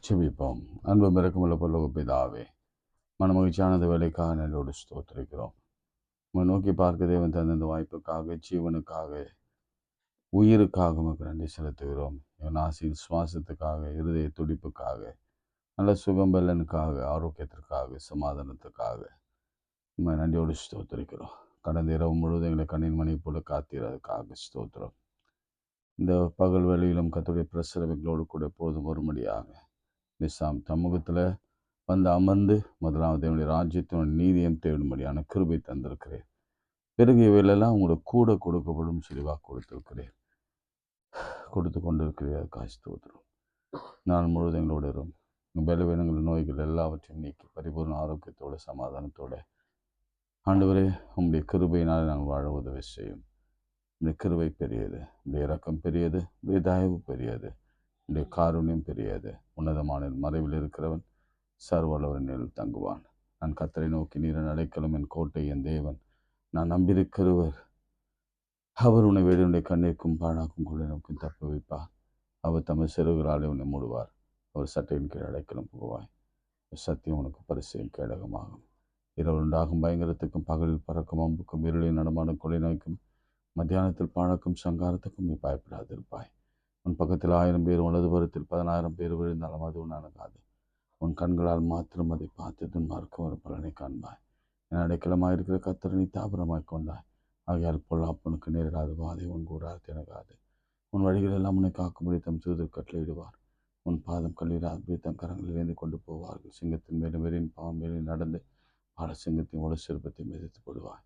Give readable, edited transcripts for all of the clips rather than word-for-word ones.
ஜெபிப்போம். அன்பும் இரக்கமுள்ள பரலோக பிதாவே, மனமகிழ்ச்சியானது வேலைக்காக நன்றோடு ஸ்தோத்திரிக்கிறோம். உம்மை நோக்கி பார்க்க தேவன் தந்த இந்த வாய்ப்புக்காக, ஜீவனுக்காக, உயிருக்காக உமக்கு நன்றி செலுத்துகிறோம். என் ஆசையின் சுவாசத்துக்காக, இருதய துடிப்புக்காக, நல்ல சுகம் பலனுக்காக, ஆரோக்கியத்திற்காக, சமாதானத்துக்காக உம்மை நன்றியோடு ஸ்தோத்திரிக்கிறோம். கடந்த இரவு முழுவதும் எங்களை கண்ணின் மணி போல காத்தீரதுக்காக ஸ்தோத்திரம். இந்த பகல் வேளையிலும் கர்த்தருடைய பிரசரவைகளோடு கூட எப்பொழுதும் வரும்படியாக நிசாம் சமூகத்தில் வந்து அமர்ந்து முதலாவது என்னுடைய ராஜ்யத்தினுடைய நீதியம் தேடும்படியான கிருபை தந்திருக்கிறேன். பிறகு இவையிலெல்லாம் உங்களுக்கு கூட கொடுக்கப்படும் செழிவாக கொடுத்து கொண்டிருக்கிறீர்கள். காசு தோற்றுரும் நான் முழுவதும் எங்களோட பலவீனங்கள் நோய்கள் எல்லாவற்றையும் நீக்கி பரிபூர்ண ஆரோக்கியத்தோட சமாதானத்தோட ஆண்டவரே உம்முடைய கிருபையினால் நாங்கள் வாழ உதவி செய்யும். உடைய கிருபை பெரியது, உடைய இரக்கம் பெரியது, உடைய தயவு பெரியது, உடைய காருண்யம் பெரியது. உன்னதமான மறைவில் இருக்கிறவன் சர்வளவரின் நிழலில் தங்குவான். நான் கர்த்தரை நோக்கி நீரன் அடைக்கலம், என் கோட்டை, என் தேவன், நான் நம்பியிருக்கிறவர். அவர் உன்னை வேடியுடைய கண்ணிற்கும் பாழாக்கும் கொள்ளை நோக்கி தப்ப வைப்பார். அவர் தமது சிறுகளாலே உன்னை மூடுவார். அவர் சட்டையின் கீழ் அடைக்கலம் புகுவாய். சத்தியம் உனக்கு பரிசையும் கேடகமாகும். இரவு உண்டாகும் பயங்கரத்துக்கும், பகலில் பறக்கும் அம்புக்கும், இருளில் நடமாடும் கொலை நோய்க்கும், மத்தியானத்தில் பாழாக்கும் சங்காரத்துக்கும் நீ பயப்படாதிருப்பாய். உன் பக்கத்தில் 1000 பேர், வலது புறத்தில் 10,000 பேர் விழுந்தாலும் அது உன் அணுகாது. உன் கண்களால் மாத்திரம் அதை பார்த்து துன்மார்க்க ஒரு பலனை காண்பாய். என் அடைக்கலமாயிருக்கிற கர்த்தரை நீ தாபரமாய் கொண்டாய். ஆகையால் பொல்லாப்பனுக்கு நேரிடாத வாதை உன் கூடாது எனகாது. உன் வழிகள் எல்லாம் உன்னை காக்கும்படி தம் தூதர் கட்டளையிடுவார். உன் பாதம் கல்லீராது தம் கரங்களில் ஏந்தி கொண்டு போவார்கள். சிங்கத்தின் மேலும் வெறியின் பாவம் மேலும் நடந்து பால சிங்கத்தின் உட சிற்பத்தை மிதித்து போடுவாய்.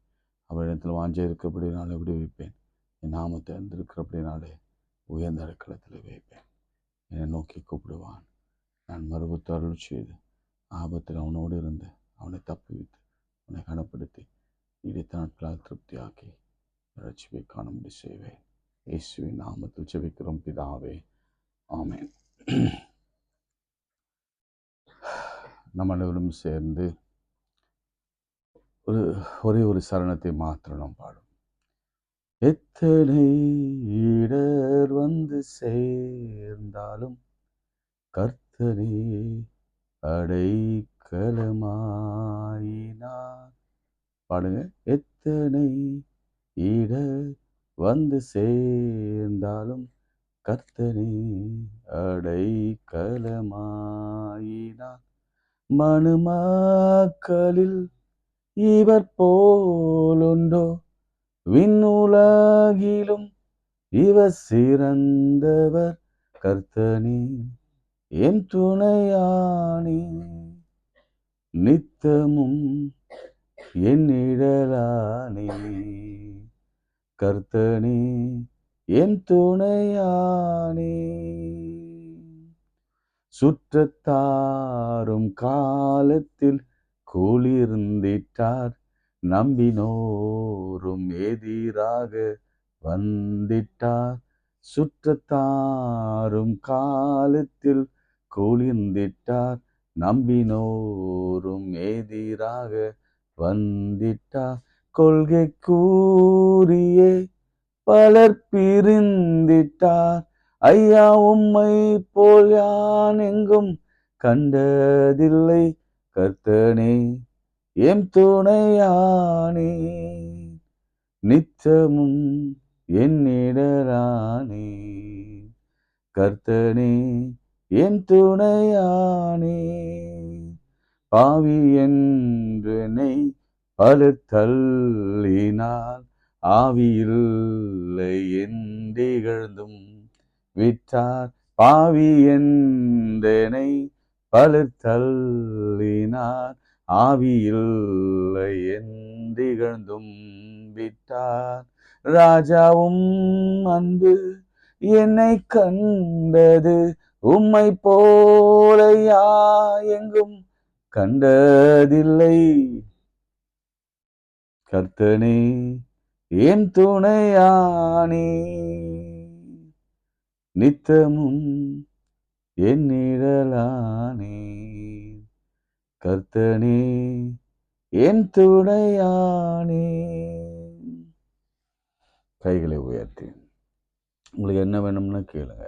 அவரிடத்தில் வாஞ்ச இருக்கிறபடினாலே விடுவிப்பேன். என் நாமத்தை அறிந்திருக்கிறபடினாலே உயர்ந்த அடைக்கலத்தில் வைப்பேன். என்னை நோக்கி கூப்பிடுவான். நான் மறுபுத்து அருள் செய்து ஆபத்தில் அவனோடு இருந்து அவனை தப்புவித்து அவனை கனப்படுத்தி நீடித்த நாட்களால் திருப்தியாக்கி ரட்சிப்பை காணும்படி செய்வேன். இயேசுவின் நாமத்தில் ஜெபிக்கிறோம் பிதாவே, ஆமென். நம்ம அனைவரும் சேர்ந்து ஒரே ஒரு சரணத்தை மாத்திரம் நாம் பாடும். எத்தனை இடர் வந்து சேர்ந்தாலும் கர்த்தரே அடைக்கலமாயினார். பாடுங்க. எத்தனை இடர் வந்து சேர்ந்தாலும் கர்த்தரே அடைக்கலமாயினார். மனுமக்களில் இவர் போலுண்டோ? விண்ணுலகிலும் இவர் சிறந்தவர். கர்த்தனே என் துணையானே, நித்தமும் என் நிழலானே. கர்த்தனே என் துணையானே. சுற்றத்தாரும் காலத்தில் குளிர்ந்திட்டார். நம்பினோரும் எதிராக வந்திட்டார். சுற்றத்தாரும் காலத்தில் குளிர்ந்திட்டார். நம்பினோரும் எதிராக வந்திட்டார். கொள்கை கூறியே பலர் பிரிந்திட்டார். ஐயா உம்மை போல் யான் எங்கும் கண்டதில்லை. கர்த்தனே எம் துணையானே, நித்தமும் என் நிழலானே. கர்த்தனே என் துணையானே. பாவி என்றனை பலர் தள்ளினால் ஆவியில்லை என்றிகழ்ந்தும் விட்டார். பாவி என்றனை பலர் தள்ளினார் ஆவியில்லை என்றிகழ்ந்தும் விட்டார். ராஜாவும் அன்பு என்னை கண்டது. உம்மை போல எங்கும் கண்டதில்லை. கர்த்தனே என் துணையானே, நித்தமும் என் நிழலானே. கர்த்தனே என் துணையானே. கைகளை உயர்த்தி உங்களுக்கு என்ன வேணும்னு கேளுங்க.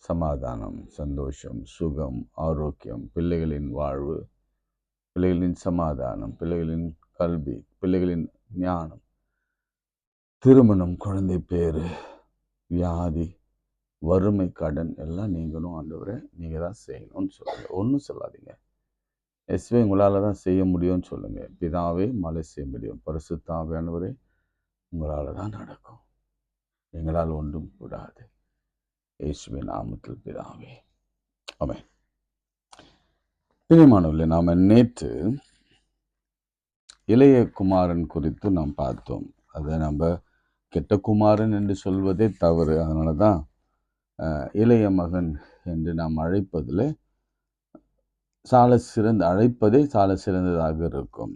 சமாதானம், சந்தோஷம், சுகம், ஆரோக்கியம், பிள்ளைகளின் வாழ்வு, பிள்ளைகளின் சமாதானம், பிள்ளைகளின் கல்வி, பிள்ளைகளின் ஞானம், திருமணம், குழந்தை பேரு, வியாதி, வறுமை, கடன் எல்லாம் நீங்களும் ஆண்டவரே நீங்கள் தான் செய்யணும்னு சொல்லுங்க. ஒன்றும் சொல்லாதீங்க. இயேசுவே உங்களால் தான் செய்ய முடியும்னு சொல்லுங்க. பிதாவே மழை செய்ய முடியும். பரிசுத்த ஆவியானவரே உங்களால் தான் நடக்கும். எங்களால் ஒன்றும் கூடாது. இயேசுவின் நாமத்தில் பிதாவே, ஆமென். பிரியமானவர்களே, நாம் நேற்று இளைய குமாரன் குறித்து நாம் பார்த்தோம். அதை நம்ம கெட்ட குமாரன் என்று சொல்வதே தவறு. அதனால தான் இளைய மகன் என்று நாம் அழைப்பதில் அழைப்பதே சால சிறந்ததாக இருக்கும்.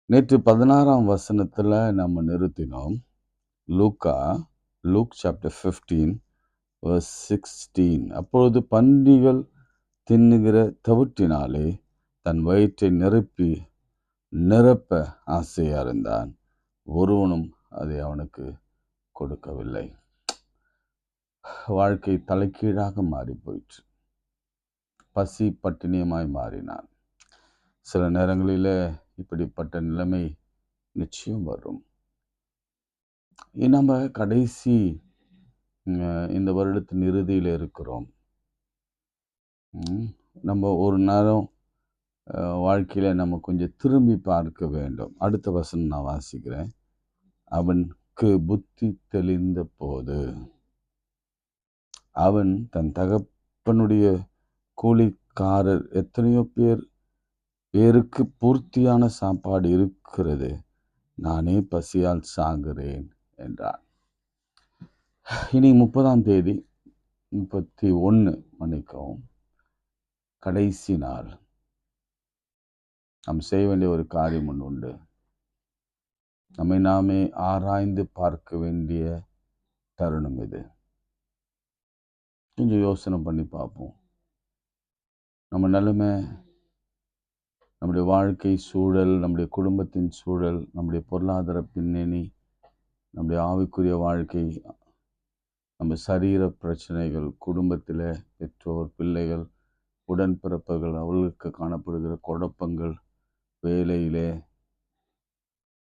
நேற்று 16ஆம் வசனத்தில் நம்ம நிறுத்தினோம். Look chapter 15 verse 16. அப்பொழுது பன்றிகள் தின்னுகிற தவிட்டினாலே தன் வயிற்றை நிரப்ப ஆசையா இருந்தான். ஒருவனும் அதை அவனுக்கு கொடுக்கவில்லை. வாழ்க்கை தலைக்கீழாக மாறி போயிற்று. பசி பட்டினியமாய் மாறினான். சில நேரங்களில் இப்படிப்பட்ட நிலைமை நிச்சயம் வரும். நம்ம கடைசி இந்த வருடத்தின் இறுதியில் இருக்கிறோம். நம்ம ஒரு நேரம் வாழ்க்கையில் நம்ம கொஞ்சம் திரும்பி பார்க்க வேண்டும். அடுத்த வசனம் நான் வாசிக்கிறேன். அவனுக்கு புத்தி தெளிந்த போது அவன் தன் தகப்பனுடைய கூலிக்காரர் எத்தனையோ பேருக்கு பூர்த்தியான சாப்பாடு இருக்கிறது, நானே பசியால் சாகிறேன் என்றான். இனி 30ஆம் தேதி 31 மன்னிக்கவும், கடைசி நாள். நாம் செய்ய வேண்டிய ஒரு காரியம் ஒன்று உண்டு. நம்மை நாமே ஆராய்ந்து பார்க்க வேண்டிய தருணம் இது. கொஞ்சம் யோசனை பண்ணி பார்ப்போம். நம்ம நிலைமை, நம்முடைய வாழ்க்கை சூழல், நம்முடைய குடும்பத்தின் சூழல், நம்முடைய பொருளாதார பின்னணி, நம்முடைய ஆவிக்குரிய வாழ்க்கை, நம்ம சரீர பிரச்சனைகள், குடும்பத்தில் பெற்றோர், பிள்ளைகள், உடன்பிறப்புகள், அவர்களுக்கு காணப்படுகிற குழப்பங்கள், வேலையிலே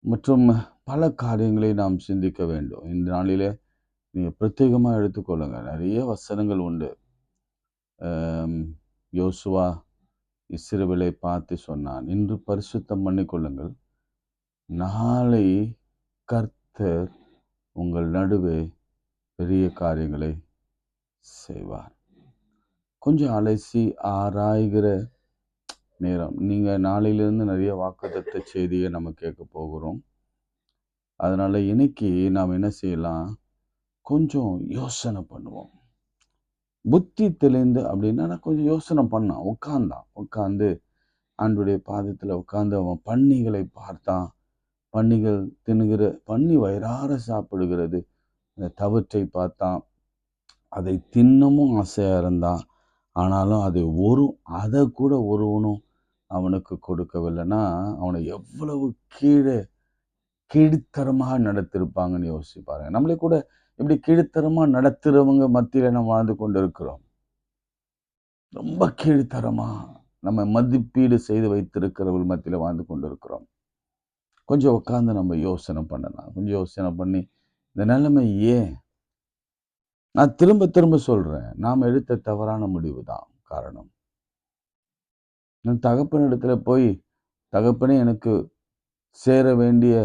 மற்றும் பல காரியங்களை நாம் சிந்திக்க வேண்டும். இந்த நாளிலே நீங்கள் பிரத்யேகமாக எடுத்துக்கொள்ளுங்க. நிறைய வசனங்கள் உண்டு. யோசுவா இஸ்ரவேலை பார்த்து சொன்னான், இன்று பரிசுத்தம் பண்ணிக்கொள்ளுங்கள், நாளை கர்த்தர் உங்கள் நடுவே பெரிய காரியங்களை செய்வார். கொஞ்சம் அலசி ஆராய்கிற நேரம். நீங்கள் நாளையிலிருந்து நிறைய வாக்குத்தத்த செய்தியை நம்ம கேட்க போகிறோம். அதனால் இன்னைக்கு நாம் என்ன செய்யலாம், கொஞ்சம் யோசனை பண்ணுவோம். புத்தி தெளிந்து அப்படின்னா நான் கொஞ்சம் யோசனை பண்ணான். உட்காந்து ஆண்டுடைய பாதத்தில் உட்காந்து அவன் பன்னிகளை பார்த்தான். பன்னிகள் தின்னுகிற, பன்னி வயிறார சாப்பிடுகிறது. அந்த தவிற்றை பார்த்தான். அதை தின்னமும் ஆசையாக இருந்தான். ஆனாலும் அதை கூட ஒருவனும் அவனுக்கு கொடுக்கவில்லைன்னா அவனை எவ்வளவு கீழ்த்தரமாக நடத்திருப்பாங்கன்னு யோசிப்பாங்க. நம்மளே கூட இப்படி கீழ்த்தரமாக நடத்துகிறவங்க மத்தியில் நம்ம வாழ்ந்து கொண்டு இருக்கிறோம். ரொம்ப கீழ்த்தரமாக நம்ம மதிப்பீடு செய்து வைத்திருக்கிறவர்கள் மத்தியில் வாழ்ந்து கொண்டு இருக்கிறோம். கொஞ்சம் உட்காந்து நம்ம யோசனை பண்ணலாம். கொஞ்சம் யோசனை பண்ணி இந்த நிலைமை ஏன், நான் திரும்ப சொல்கிறேன், நாம் எடுத்த தவறான முடிவு தான் காரணம். நான் தகப்பனிடத்துல போய், தகப்பனே எனக்கு சேர வேண்டிய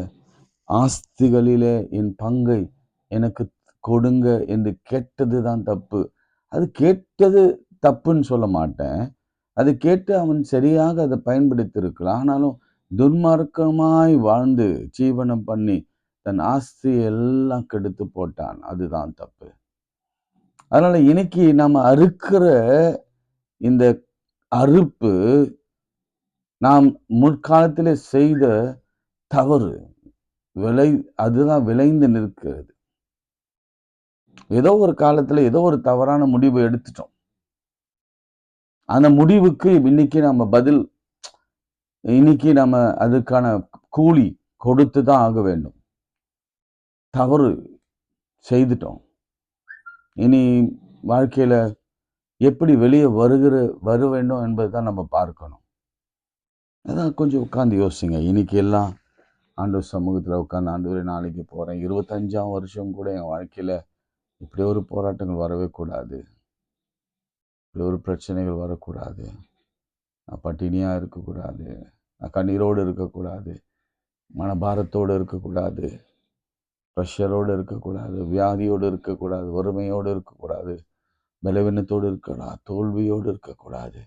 ஆஸ்திகளிலே என் பங்கை எனக்கு கொடுங்க என்று கேட்டது தான் தப்பு. அது கேட்டது தப்புன்னு சொல்ல மாட்டேன். அது கேட்டு அவன் சரியாக அதை பயன்படுத்தி இருக்கலாம். ஆனாலும் துன்மார்க்கமாய் வாழ்ந்து ஜீவனம் பண்ணி தன் ஆஸ்தியை எல்லாம் கெடுத்து போட்டான். அதுதான் தப்பு. அதனால இன்னைக்கு நம்ம அறுக்கிற இந்த அறுப்பு நாம் முற்காலத்தில் செய்த தவறு அதுதான் விளைந்து நிற்கிறது. ஏதோ ஒரு காலத்துல ஏதோ ஒரு தவறான முடிவை எடுத்துட்டோம். அந்த முடிவுக்கு இன்னைக்கு நம்ம அதுக்கான கூலி கொடுத்துதான் ஆக வேண்டும். தவறு செய்துட்டோம். இனி வாழ்க்கையில் எப்படி வெளியே வர வேண்டும் என்பதை தான் நம்ம பார்க்கணும். அதான் கொஞ்சம் உட்காந்து யோசிங்க. இன்னைக்கு எல்லாம் ஆண்டவர் சமூகத்தில் உட்காந்து, ஆண்டவரே நாளைக்கு போகிறேன், 25ஆம் வருஷம் கூட என் வாழ்க்கையில் இப்படி ஒரு போராட்டங்கள் வரவே கூடாது, இப்படி ஒரு பிரச்சனைகள் வரக்கூடாது, நான் பட்டினியாக இருக்கக்கூடாது, நான் கண்ணீரோடு இருக்கக்கூடாது, மனபாரத்தோடு இருக்கக்கூடாது, ப்ரெஷரோடு இருக்கக்கூடாது, வியாதியோடு இருக்கக்கூடாது, வறுமையோடு இருக்கக்கூடாது, பலவீனத்தோடு இருக்கக்கூடாது, தோல்வியோடு இருக்கக்கூடாது,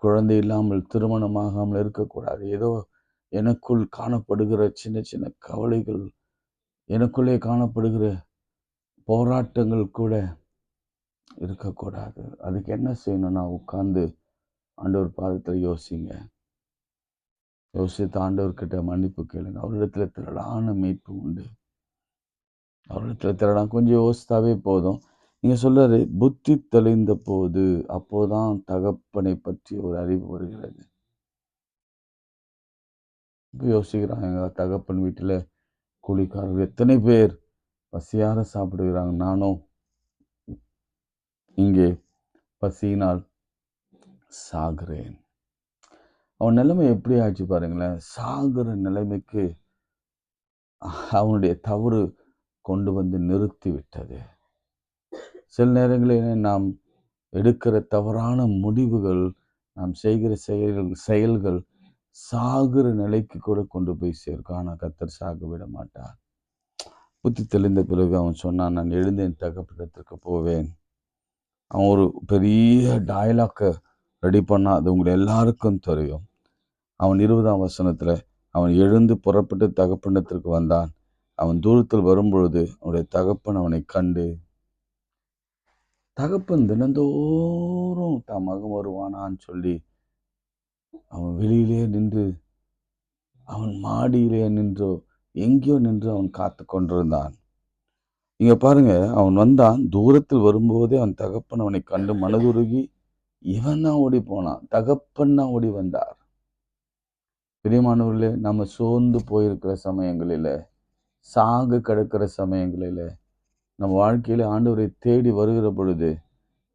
குழந்தை இல்லாமல் திருமணமாகாமல் இருக்கக்கூடாது. ஏதோ எனக்குள் காணப்படுகிற சின்ன சின்ன கவலைகள், எனக்குள்ளே காணப்படுகிற போராட்டங்கள் கூட இருக்கக்கூடாது. அதுக்கு என்ன செய்யணும்னா, உட்கார்ந்து ஆண்டவர் பாதத்தில் யோசிங்க. யோசித்து ஆண்டவர்கிட்ட மன்னிப்பு கேளுங்க. அவரிடத்துல திரளான மீட்பு உண்டு. அவரிடத்துல திரளான கொஞ்சம் யோசித்தாவே போதும். நீங்க சொல்றாரு, புத்தி தெளிந்த போது அப்போதான் தகப்பனை பற்றி ஒரு அறிவு வருகிறது. இப்போ யோசிக்கிறாங்க, எங்கள் தகப்பன் வீட்டில் கூலிக்காரர்கள் எத்தனை பேர் பசியார சாப்பிடுகிறாங்க, நானும் இங்கே பசியினால் சாகிறேன். அவன் நிலைமை எப்படி ஆச்சு பாருங்களேன். சாகுற நிலைமைக்கு அவனுடைய தவறு கொண்டு வந்து நிறுத்தி விட்டது. சில நேரங்களில் நாம் எடுக்கிற தவறான முடிவுகள், நாம் செய்கிற செயல்கள் சாகுற நிலைக்கு கூட கொண்டு போய் சேர்க்கும். ஆனால் கர்த்தர் சாக விட மாட்டார். புத்தி தெளிந்த பிறகு அவன் சொன்னான், நான் எழுந்து என் தகப்பனிடத்திற்கு போவேன். அவன் ஒரு பெரிய டயலாக்கை ரெடி பண்ணால் அது உங்களை எல்லாருக்கும் தெரியும். அவன் 20ஆம் வசனத்தில், அவன் எழுந்து புறப்பட்டு தகப்பனிடத்திற்கு வந்தான். அவன் தூரத்தில் வரும்பொழுது அவனுடைய தகப்பன் அவனை கண்டு, தகப்பன் தினந்தோறும் தான் மகன் வருவானான்னு சொல்லி அவன் வெளியிலே நின்று, அவன் மாடியிலே நின்றோ எங்கேயோ நின்று அவன் காத்து கொண்டிருந்தான். இங்க பாருங்க, அவன் வந்தான், தூரத்தில் வரும்போதே அவன் தகப்பன் அவனை கண்டு மனதுருகி இவன் தான் ஓடி போனான், தகப்பன் தான் ஓடி வந்தார். பிரியமானவர்களே, நம்ம சோர்ந்து போயிருக்கிற சமயங்களில், சாக கிடக்கிற சமயங்களில், நம்ம வாழ்க்கையில் ஆண்டவரை தேடி வருகிற பொழுது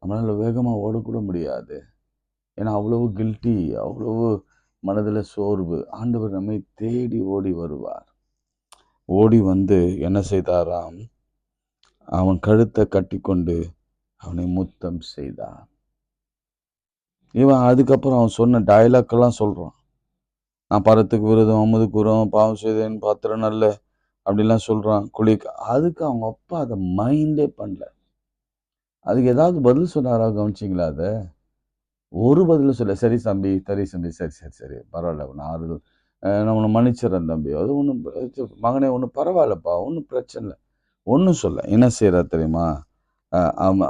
நம்மளால் வேகமாக ஓடக்கூட முடியாது. ஏன்னா அவ்வளவு கில்ட்டி, அவ்வளவு மனதில் சோர்வு. ஆண்டவர் நம்மை தேடி ஓடி வருவார். ஓடி வந்து என்ன செய்தாராம், அவன் கழுத்தை கட்டி கொண்டு அவனை முத்தம் செய்தான். இவன் அதுக்கப்புறம் அவன் சொன்ன டயலாக்கெல்லாம் சொல்கிறான். நான் பரத்துக்கு விரோதம், அமுதுக்கு விரோதம், பாவம் செய்தேன், பாத்திரம் நல்ல அப்படிலாம் சொல்கிறான். அதுக்கு அவங்க அப்பா அதை மைண்டே பண்ணல. அதுக்கு ஏதாவது பதில் சொன்னாரா கவனிச்சிங்களா? அதை ஒரு பதிலும் சொல்ல. சரி தம்பி, சரி தம்பி, சரி சரி சரி பரவாயில்ல, ஒன்று ஆறுதல், நான் உன்னை மன்னிச்சிடறேன் தம்பி, அது ஒன்றும் மகனே, ஒன்றும் பரவாயில்லப்பா, ஒன்றும் பிரச்சனை இல்லை, ஒன்றும் சொல்ல. என்ன செய்கிறா தெரியுமா?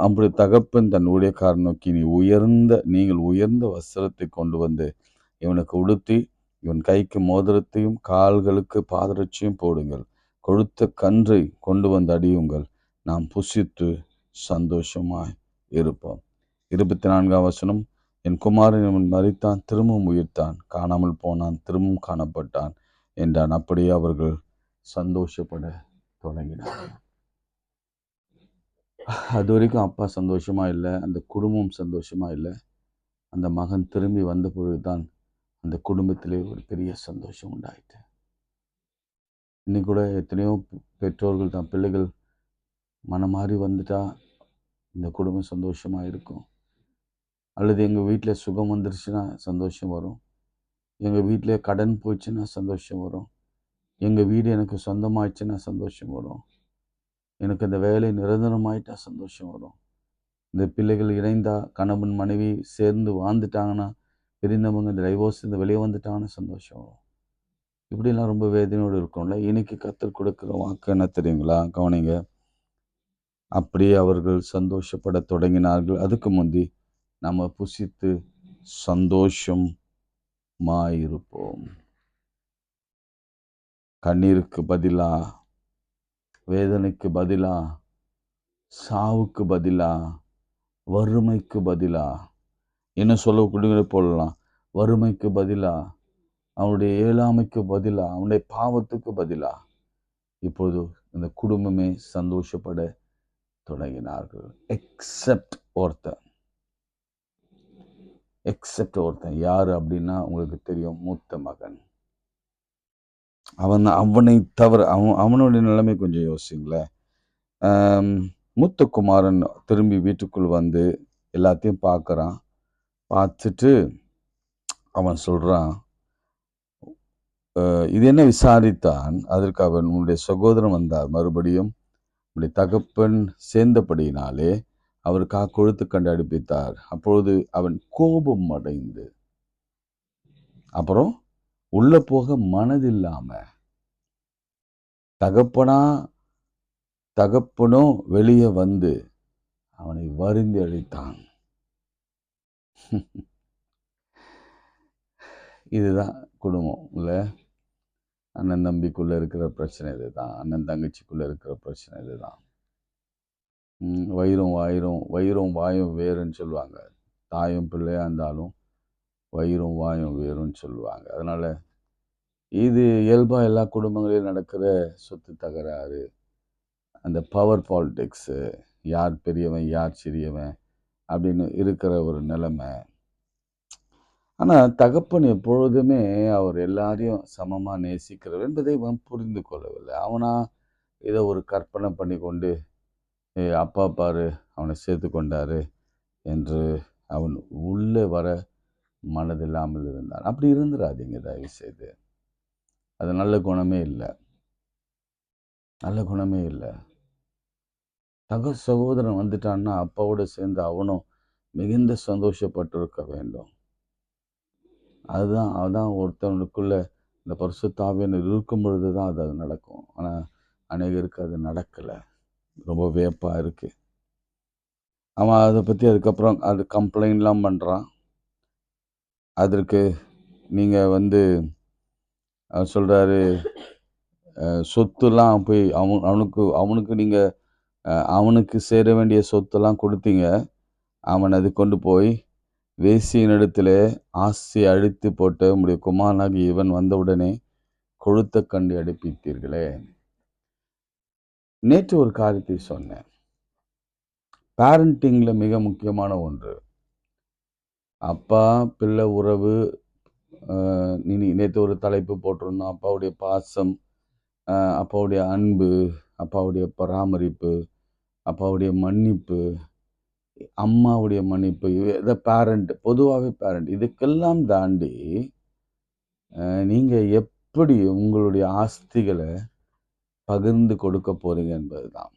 அப்படி தகப்பன் தன் ஊழியக்காரன் நோக்கி, நீங்கள் உயர்ந்த வஸ்திரத்தை கொண்டு வந்து இவனுக்கு உடுத்தி, இவன் கைக்கு மோதிரத்தையும் கால்களுக்கு பாதரட்சியும் போடுங்கள், கொழுத்த கன்றை கொண்டு வந்து அடியுங்கள், நாம் புசித்து சந்தோஷமாய் இருப்போம். 24ஆம் வசனம், என் குமாரன் இவன் மரித்தான், திரும்பவும் உயிர்த்தான், காணாமல் போனான், திரும்பவும் காணப்பட்டான் என்றான். அப்படியே அவர்கள் சந்தோஷப்பட தொடங்கினார். அது வரைக்கும் அப்பா சந்தோஷமா இல்லை, அந்த குடும்பம் சந்தோஷமா இல்லை. அந்த மகன் திரும்பி வந்த பொழுதுதான் அந்த குடும்பத்திலே ஒரு பெரிய சந்தோஷம் உண்டாயிற்று. இன்னைக்கு கூட எத்தனையோ பெற்றோர்கள் தான் பிள்ளைகள் மனமாறி வந்துட்டா இந்த குடும்பம் சந்தோஷமா இருக்கும். அல்லது எங்கள் வீட்டில் சுகம் வந்துருச்சுன்னா சந்தோஷம் வரும், எங்கள் வீட்டில் கடன் போயிடுச்சுன்னா சந்தோஷம் வரும், எங்கள் வீடு எனக்கு சொந்தமாயிடுச்சுன்னா சந்தோஷம் வரும், எனக்கு அந்த வேலை நிரந்தரமாயிட்டா சந்தோஷம் வரும், இந்த பிள்ளைகள் இணைந்தா, கணவன் மனைவி சேர்ந்து வாழ்ந்துட்டாங்கன்னா, பிரிந்தவங்க இந்த டைவோர்ஸ் இந்த வெளியே வந்துட்டாங்கன்னா சந்தோஷம் வரும். இப்படிலாம் ரொம்ப வேதனையோடு இருக்கும்ல. இன்னைக்கு கர்த்தர் கொடுக்குற வாக்கு என்ன தெரியுங்களா? கவனிங்க. அப்படியே அவர்கள் சந்தோஷப்பட தொடங்கினார்கள். அதுக்கு முந்தி நம்ம புசித்து சந்தோஷமாயிருப்போம். கண்ணீருக்கு பதிலா, வேதனைக்கு பதிலா, சாவுக்கு பதிலா, வறுமைக்கு பதிலா, என்ன சொல்லக்கூடிய போடலாம், வறுமைக்கு பதிலா, அவனுடைய இயலாமைக்கு பதிலா, அவனுடைய பாவத்துக்கு பதிலா இப்போது இந்த குடும்பமே சந்தோஷப்பட தொடங்கினார்கள். எக்ஸெப்ட் ஒருத்தன் யாரு அப்படின்னா உங்களுக்கு தெரியும், மூத்த மகன். அவனை தவிர அவனுடைய நிலைமை கொஞ்சம் யோசிங்களேன். மூத்த குமாரன் திரும்பி வீட்டுக்குள் வந்து எல்லாத்தையும் பார்க்குறான். பார்த்துட்டு அவன் சொல்கிறான், இது என்ன விசாரித்தான். அதற்கு அவன், உன்னுடைய சகோதரன் வந்தார் மறுபடியும், உன்னுடைய தகப்பன் சேர்ந்தபடியினாலே அவருக்காக கொழுத்து கண்டு அடுப்பித்தார். அப்பொழுது அவன் கோபம் அடைந்து அப்புறம் உள்ள போக மனதில்லாம தகப்பனும் வெளியே வந்து அவனை வருந்தி அழித்தான். இதுதான் குடும்பம் இல்லை? அண்ணன் தம்பிக்குள்ள இருக்கிற பிரச்சனை இதுதான். அண்ணன் தங்கச்சிக்குள்ள இருக்கிற பிரச்சனை இதுதான். வயிறும் வாயும் வேறுன்னு சொல்லுவாங்க. தாயும் பிள்ளையா இருந்தாலும் வயிறும் வாயும் வேறுன்னு சொல்லுவாங்க. அதனால இது இயல்பாக எல்லா குடும்பங்களிலும் நடக்கிற சொத்து தகராறு, அந்த பவர் பாலிடிக்ஸு, யார் பெரியவன் யார் சிறியவன் அப்படின்னு இருக்கிற ஒரு நிலைமை. ஆனால் தகப்பன் எப்பொழுதுமே அவர் எல்லாரையும் சமமாக நேசிக்கிறவர் என்பதை அவன் புரிந்து கொள்ளவில்லை. அவனா ஏதோ ஒரு கற்பனை பண்ணி கொண்டு அப்பா பாரு அவனை சேர்த்து கொண்டாரு என்று அவன் உள்ளே வர மனதில்லாமல் இருந்தான். அப்படி இருந்துடாதீங்க தயவு செய்து. அது நல்ல குணமே இல்லை. சகோதரன் வந்துட்டான்னா அப்பாவோட சேர்ந்து அவனும் மிகுந்த சந்தோஷப்பட்டிருக்க வேண்டும். அதுதான் ஒருத்தவனுக்குள்ள இந்த பரிசுத்த ஆவியானவர் இருக்கும் பொழுது தான் அது நடக்கும். ஆனால் அநேகருக்கு அது நடக்கலை. ரொம்ப வியப்பாக இருக்குது. அவன் அதை பற்றி அதுக்கப்புறம் அது கம்ப்ளைண்ட்லாம் பண்ணுறான். அதற்கு நீங்கள் அவர் சொல்கிறாரு, சொத்துலாம் போய் அவனுக்கு நீங்கள் அவனுக்கு சேர வேண்டிய சொத்தெல்லாம் கொடுத்தீங்க. அவன் அது கொண்டு போய் வேசியினிடத்தில் ஆசை அழித்து போட்ட உம்முடைய குமாரனாகி இவன் வந்தவுடனே கொழுத்த கண்டு அடுப்பித்தீர்களே. நேற்று ஒரு காரியத்தை சொன்னேன். பேரண்டிங்கில் மிக முக்கியமான ஒன்று அப்பா பிள்ளை உறவு. நேற்று ஒரு தலைப்பு போட்டிருந்தோம், அப்பாவுடைய பாசம், அப்பாவுடைய அன்பு, அப்பாவுடைய பராமரிப்பு, அப்பாவுடைய மன்னிப்பு, அம்மாவுடைய மன்னிப்பு. இதை பொதுவாகவே பேரண்ட் இதுக்கெல்லாம் தாண்டி நீங்கள் எப்படி உங்களுடைய ஆஸ்திகளை பகிர்ந்து கொடுக்க போறீங்க என்பது தான்.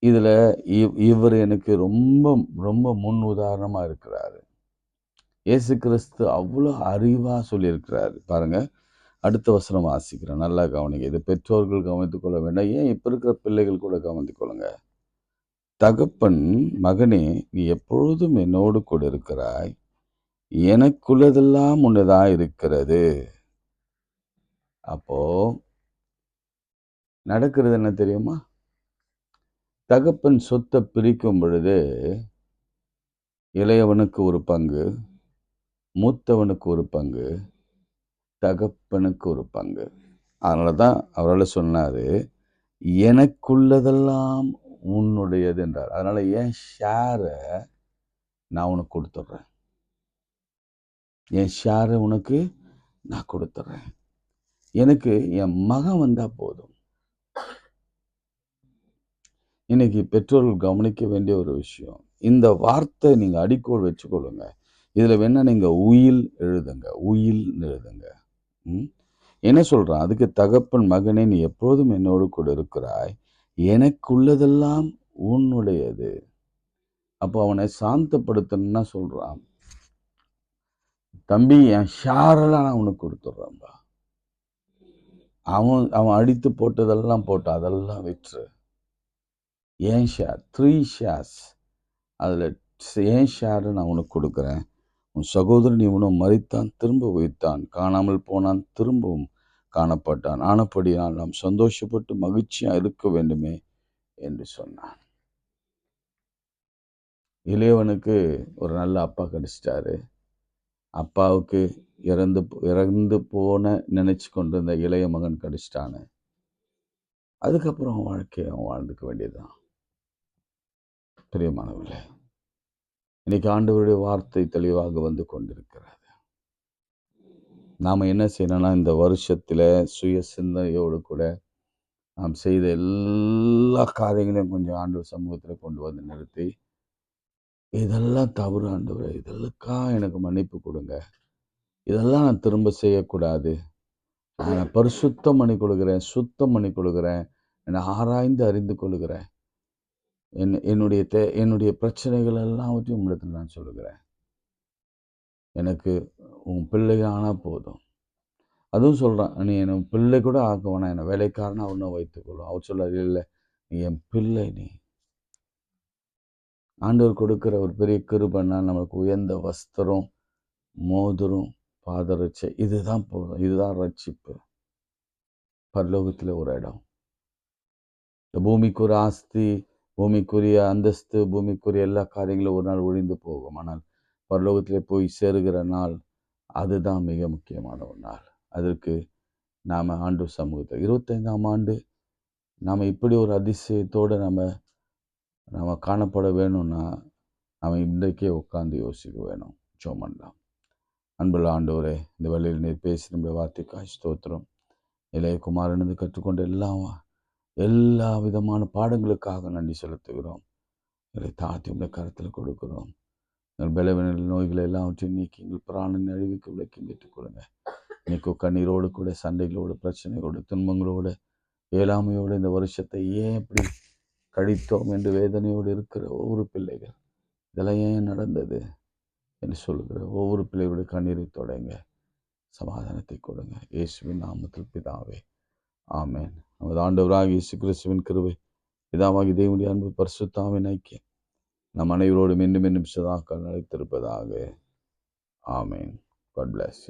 இதில் இவர் எனக்கு ரொம்ப ரொம்ப முன் உதாரணமாக இருக்கிறாரு. இயேசு கிறிஸ்து அவ்வளோ அறிவாக சொல்லியிருக்கிறாரு. பாருங்க, அடுத்த வசனம் வாசிக்கிறேன், நல்லா கவனிங்க. இது பெற்றோர்கள் கவனித்துக் கொள்ள வேண்டாம், ஏன் இப்போ இருக்கிற பிள்ளைகள் கூட கவனித்துக் கொள்ளுங்க. தகப்பன், மகனே நீ எப்பொழுதும் என்னோடு கூட இருக்கிறாய், எனக்குள்ளதெல்லாம் உன்னதாக இருக்கிறது. அப்போ நடக்கிறது என்ன தெரியுமா? தகப்பன் சொத்தை பிரிக்கும் பொழுது இளையவனுக்கு ஒரு பங்கு, மூத்தவனுக்கு ஒரு பங்கு, தகப்பனுக்கு ஒரு பங்கு. அதனால தான் அவரால் சொன்னார், எனக்குள்ளதெல்லாம் உன்னுடையது என்றார். அதனால என் ஷேரை நான் உனக்கு கொடுத்துட்றேன். என் ஷேரை உனக்கு நான் கொடுத்துட்றேன். எனக்கு என் மகன் வந்தால் போதும். இன்னைக்கு பெற்றோர்கள் கவனிக்க வேண்டிய ஒரு விஷயம், இந்த வார்த்தை நீங்கள் அடிக்கோள் வச்சுக்கொள்ளுங்க. இதில் வேணா நீங்கள் உயில் எழுதுங்க. என்ன சொல்கிறான்? அதுக்கு தகப்பன், மகனே நீ எப்போதும் என்னோடு கூட இருக்கிறாய், எனக்குள்ளதெல்லாம் உன்னுடையது. அப்போ அவனை சாந்தப்படுத்தணும்னா சொல்கிறான், தம்பி என் ஷேரெல்லாம் நான் உனக்கு கொடுத்துட்றேன்பா. அவன் அடித்து போட்டதெல்லாம் அதெல்லாம் விற்று ஏன் ஷேர், 3 ஷேர்ஸ், அதில் ஏன் ஷேரை நான் உனக்கு கொடுக்குறேன். உன் சகோதரன் இவனும் மரித்தான், திரும்ப உயிர்த்தான், காணாமல் போனான், திரும்பவும் காணப்பட்டான், ஆனபடியால் நாம் சந்தோஷப்பட்டு மகிழ்ச்சியாக இருக்க வேண்டுமே என்று சொன்னான். இளையவனுக்கு ஒரு நல்ல அப்பா கிடைச்சிட்டாரு. அப்பாவுக்கு இறந்து போன நினைச்சு கொண்டிருந்த இளைய மகன் கிடைச்சிட்டானு. அதுக்கப்புறம் வாழ்க்கையை அவன் வாழ்ந்துக்க வேண்டியதுதான். பிரியமானவர்களே, இன்னைக்கு ஆண்டவருடைய வார்த்தை தெளிவாக வந்து கொண்டிருக்கிறது. நாம் என்ன செய்யணும்னா, இந்த வருஷத்தில் சுய சிந்தனையோடு கூட நாம் செய்த எல்லா காரியங்களையும் கொஞ்சம் ஆண்டவர் சமூகத்தில் கொண்டு வந்து நிறுத்தி, இதெல்லாம் தவறு ஆண்டவரே, இதெல்லாம் எனக்கு மன்னிப்பு கொடுங்க, இதெல்லாம் நான் திரும்ப செய்யக்கூடாது, நான் பரிசுத்தம் பண்ணி கொடுக்குறேன், சுத்தம் பண்ணி கொடுக்குறேன், என்னை ஆராய்ந்து அறிந்து கொள்கிறேன், என்னுடைய பிரச்சனைகள் எல்லாவற்றையும் உங்களிடத்தில் நான் சொல்லுகிறேன், எனக்கு உன் பிள்ளைகள் ஆனால் போதும். அதுவும் சொல்கிறான், நீ என்னை பிள்ளை கூட ஆக்க வேணாம், என்னை வேலைக்காரனாக ஒன்றும் வைத்துக்கொள்ளும். அவர் சொல்கிறார், இல்லை நீ என் பிள்ளை. நீ ஆண்டவர் கொடுக்குற ஒரு பெரிய கிருபைன்னா நமக்கு உயர்ந்த வஸ்திரம், மோதிரம், பாதரட்சை, இதுதான் போதும். இதுதான் ரட்சிப்பு. பரலோகத்தில் ஒரு இடம். இந்த பூமிக்குரிய ஆஸ்தி, பூமிக்குரிய அந்தஸ்து, பூமிக்குரிய எல்லா காரியங்களும் ஒரு நாள் ஒழிந்து போகும். ஆனால் பரலோகத்தில் போய் சேருகிற நாள், அதுதான் மிக முக்கியமான ஒரு நாள். அதற்கு நாம் ஆண்டவர் சமூகத்தில் 25ஆம் ஆண்டு நாம் இப்படி ஒரு அதிசயத்தோடு நம்ம காணப்பட வேணும்னா, நாம் இன்றைக்கே உட்கார்ந்து யோசிக்க வேணும். ஜெபம் பண்ணலாம். அன்புள்ள ஆண்டவரே, இந்த வேளையில் நீர் பேசி நம்முடைய வார்த்தைக்காய் ஸ்தோத்திரம். இளைய குமாரனிருந்து கற்றுக்கொண்ட எல்லா விதமான பாடங்களுக்காக நன்றி செலுத்துகிறோம். எங்களை தாழ்த்தி உடைய கருத்தில் கொடுக்கிறோம். எங்கள் பலவீனங்கள், நோய்களை எல்லாவற்றையும் நீக்கி எங்கள் பிராணன் அழிவுக்கு விளக்கி மீட்டுக் கொடுங்க. இன்னைக்கு கண்ணீரோடு கூட, சண்டைகளோடு, பிரச்சனைகளோடு, துன்பங்களோடு, இயலாமையோடு இந்த வருஷத்தை ஏன் இப்படி கழித்தோம் என்று வேதனையோடு இருக்கிற ஒவ்வொரு பிள்ளைகள், இதெல்லாம் ஏன் நடந்தது என்று சொல்லுகிற ஒவ்வொரு பிள்ளைகளுடைய கண்ணீரை தொடங்க, சமாதானத்தை கொடுங்க. இயேசுவின் நாமத்தில் பிதாவே, ஆமேன். நமது ஆண்டவராக இயேசு கிறிஸ்துவின் கிருபை, பிதாவாகி தேவனுடைய அன்பு, பரிசுத்தாவின் ஐக்கியம் நம் அனைவரோடும் இன்னும் சதாக்கள் நிலைத்திருப்பதாக. ஆமேன். God bless you.